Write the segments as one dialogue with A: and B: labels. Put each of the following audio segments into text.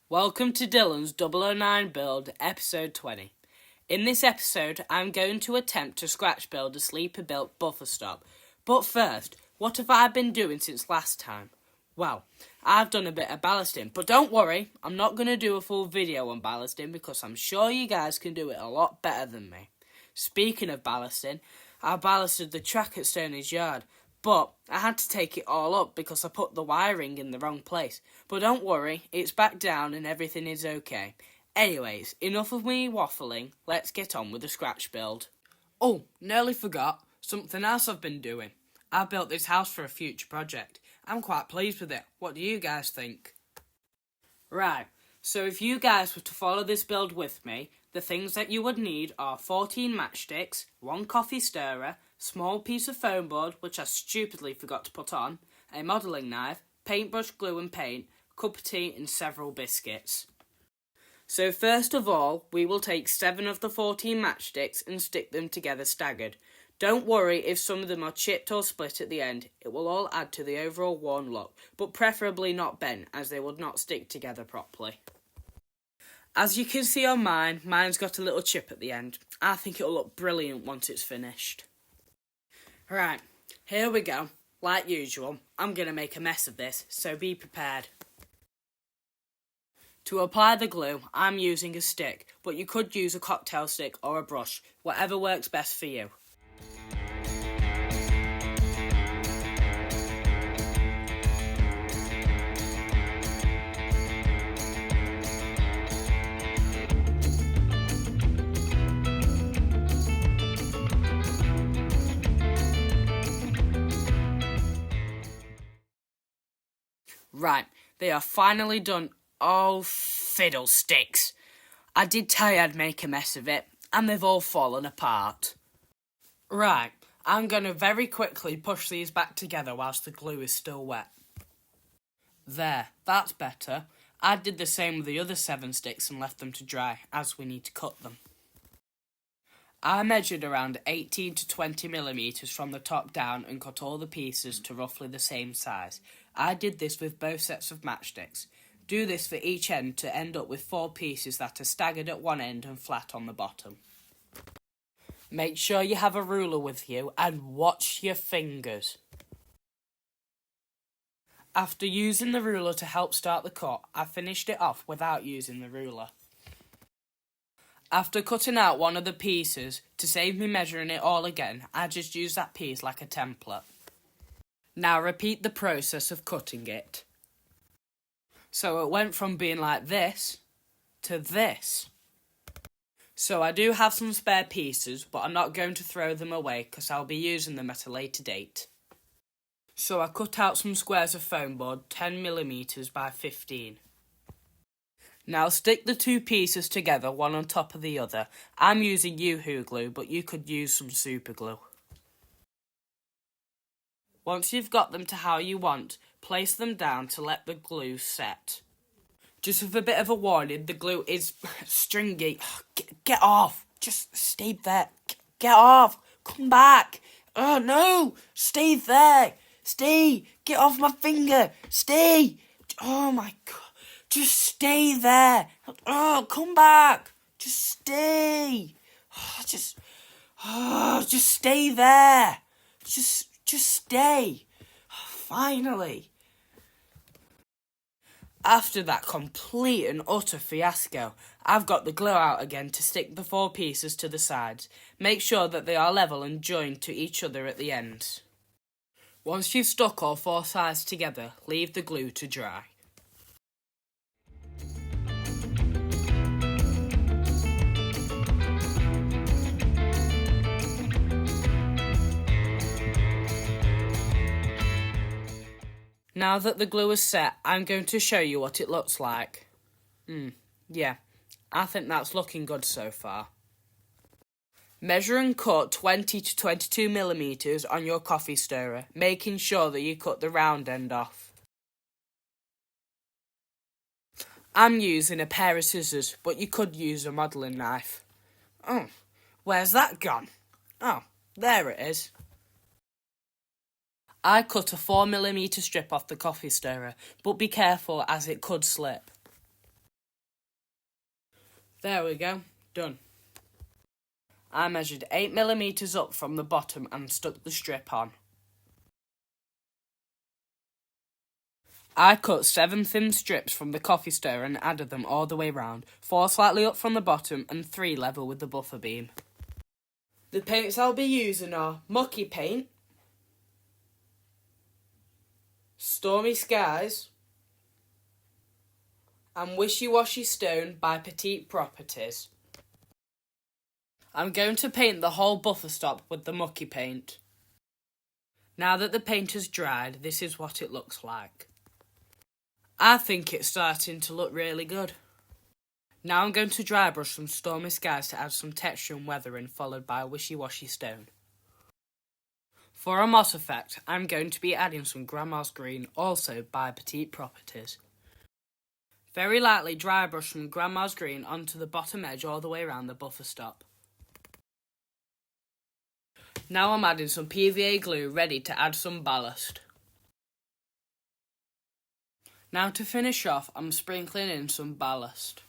A: Welcome to Dylan's OO9 build, episode 20. In this episode, I'm going to attempt to scratch build a sleeper built buffer stop. But first, what have I been doing since last time? Well, I've done a bit of ballasting, but don't worry, I'm not going to do a full video on ballasting because I'm sure you guys can do it a lot better than me. Speaking of ballasting, I ballasted the track at Stoney's yard, but I had to take it all up because I put the wiring in the wrong place. But don't worry, it's back down and everything is okay. Anyways, enough of me waffling, let's get on with the scratch build. Oh, nearly forgot, something else I've been doing. I built this house for a future project. I'm quite pleased with it. What do you guys think? Right, so if you guys were to follow this build with me, the things that you would need are 14 matchsticks, 1 coffee stirrer, small piece of foam board, which I stupidly forgot to put on, a modelling knife, paintbrush, glue and paint, cup of tea and several biscuits. So first of all, we will take 7 of the 14 matchsticks and stick them together staggered. Don't worry if some of them are chipped or split at the end, it will all add to the overall worn look, but preferably not bent as they would not stick together properly. As you can see on mine's got a little chip at the end. I think it'll look brilliant once it's finished. Right, here we go. Like usual, I'm going to make a mess of this, so be prepared. To apply the glue, I'm using a stick, but you could use a cocktail stick or a brush, whatever works best for you. Right, they are finally done. Oh, fiddlesticks. I did tell you I'd make a mess of it, and they've all fallen apart. Right, I'm going to very quickly push these back together whilst the glue is still wet. There, that's better. I did the same with the other 7 sticks and left them to dry, as we need to cut them. I measured around 18 to 20 millimetres from the top down and cut all the pieces to roughly the same size. I did this with both sets of matchsticks. Do this for each end to end up with 4 pieces that are staggered at one end and flat on the bottom. Make sure you have a ruler with you and watch your fingers. After using the ruler to help start the cut, I finished it off without using the ruler. After cutting out one of the pieces, to save me measuring it all again, I just used that piece like a template. Now repeat the process of cutting it. So it went from being like this to this. So I do have some spare pieces, but I'm not going to throw them away because I'll be using them at a later date. So I cut out some squares of foam board 10mm by 15. Now stick the 2 pieces together, one on top of the other. I'm using Yoo-hoo glue, but you could use some super glue. Once you've got them to how you want, place them down to let the glue set. Just with a bit of a warning, the glue is stringy. Get off! Just stay there. Get off! Come back! Oh no! Stay there! Stay! Get off my finger! Stay! Oh my god! Just stay there. Oh, come back. Just stay. Just stay there. Just stay. Finally. After that complete and utter fiasco, I've got the glue out again to stick the 4 pieces to the sides. Make sure that they are level and joined to each other at the ends. Once you've stuck all 4 sides together, leave the glue to dry. Now that the glue is set, I'm going to show you what it looks like. Yeah, I think that's looking good so far. Measure and cut 20 to 22mm on your coffee stirrer, making sure that you cut the round end off. I'm using a pair of scissors, but you could use a modelling knife. Oh, where's that gone? Oh, there it is. I cut a 4mm strip off the coffee stirrer, but be careful as it could slip. There we go, done. I measured 8mm up from the bottom and stuck the strip on. I cut 7 thin strips from the coffee stirrer and added them all the way round, 4 slightly up from the bottom and 3 level with the buffer beam. The paints I'll be using are Mucky Paint, Stormy Skies, and Wishy Washy Stone by Petite Properties. I'm going to paint the whole buffer stop with the Mucky Paint. Now that the paint has dried, this is what it looks like. I think it's starting to look really good. Now I'm going to dry brush some Stormy Skies to add some texture and weathering, followed by a Wishy Washy Stone. For a moss effect, I'm going to be adding some Grandma's Green, also by Petite Properties. Very lightly dry brush some Grandma's Green onto the bottom edge all the way around the buffer stop. Now I'm adding some PVA glue ready to add some ballast. Now to finish off, I'm sprinkling in some ballast.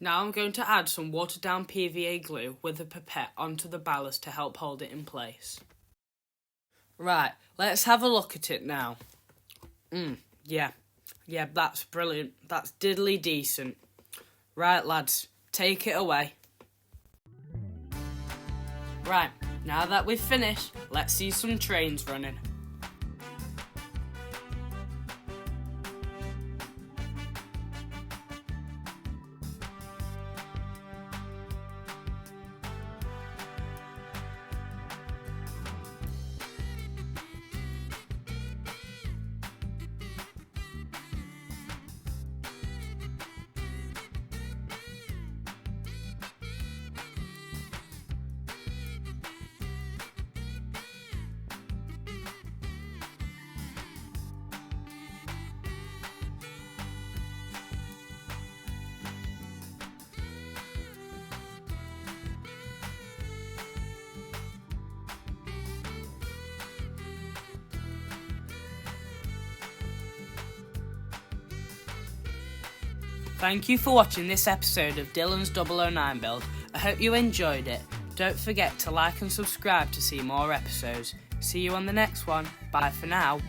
A: Now I'm going to add some watered down PVA glue with a pipette onto the ballast to help hold it in place. Right, let's have a look at it now. Yeah, that's brilliant. That's diddly decent. Right, lads, take it away. Right, now that we've finished, let's see some trains running. Thank you for watching this episode of Dylan's OO9 build. I hope you enjoyed it. Don't forget to like and subscribe to see more episodes. See you on the next one. Bye for now.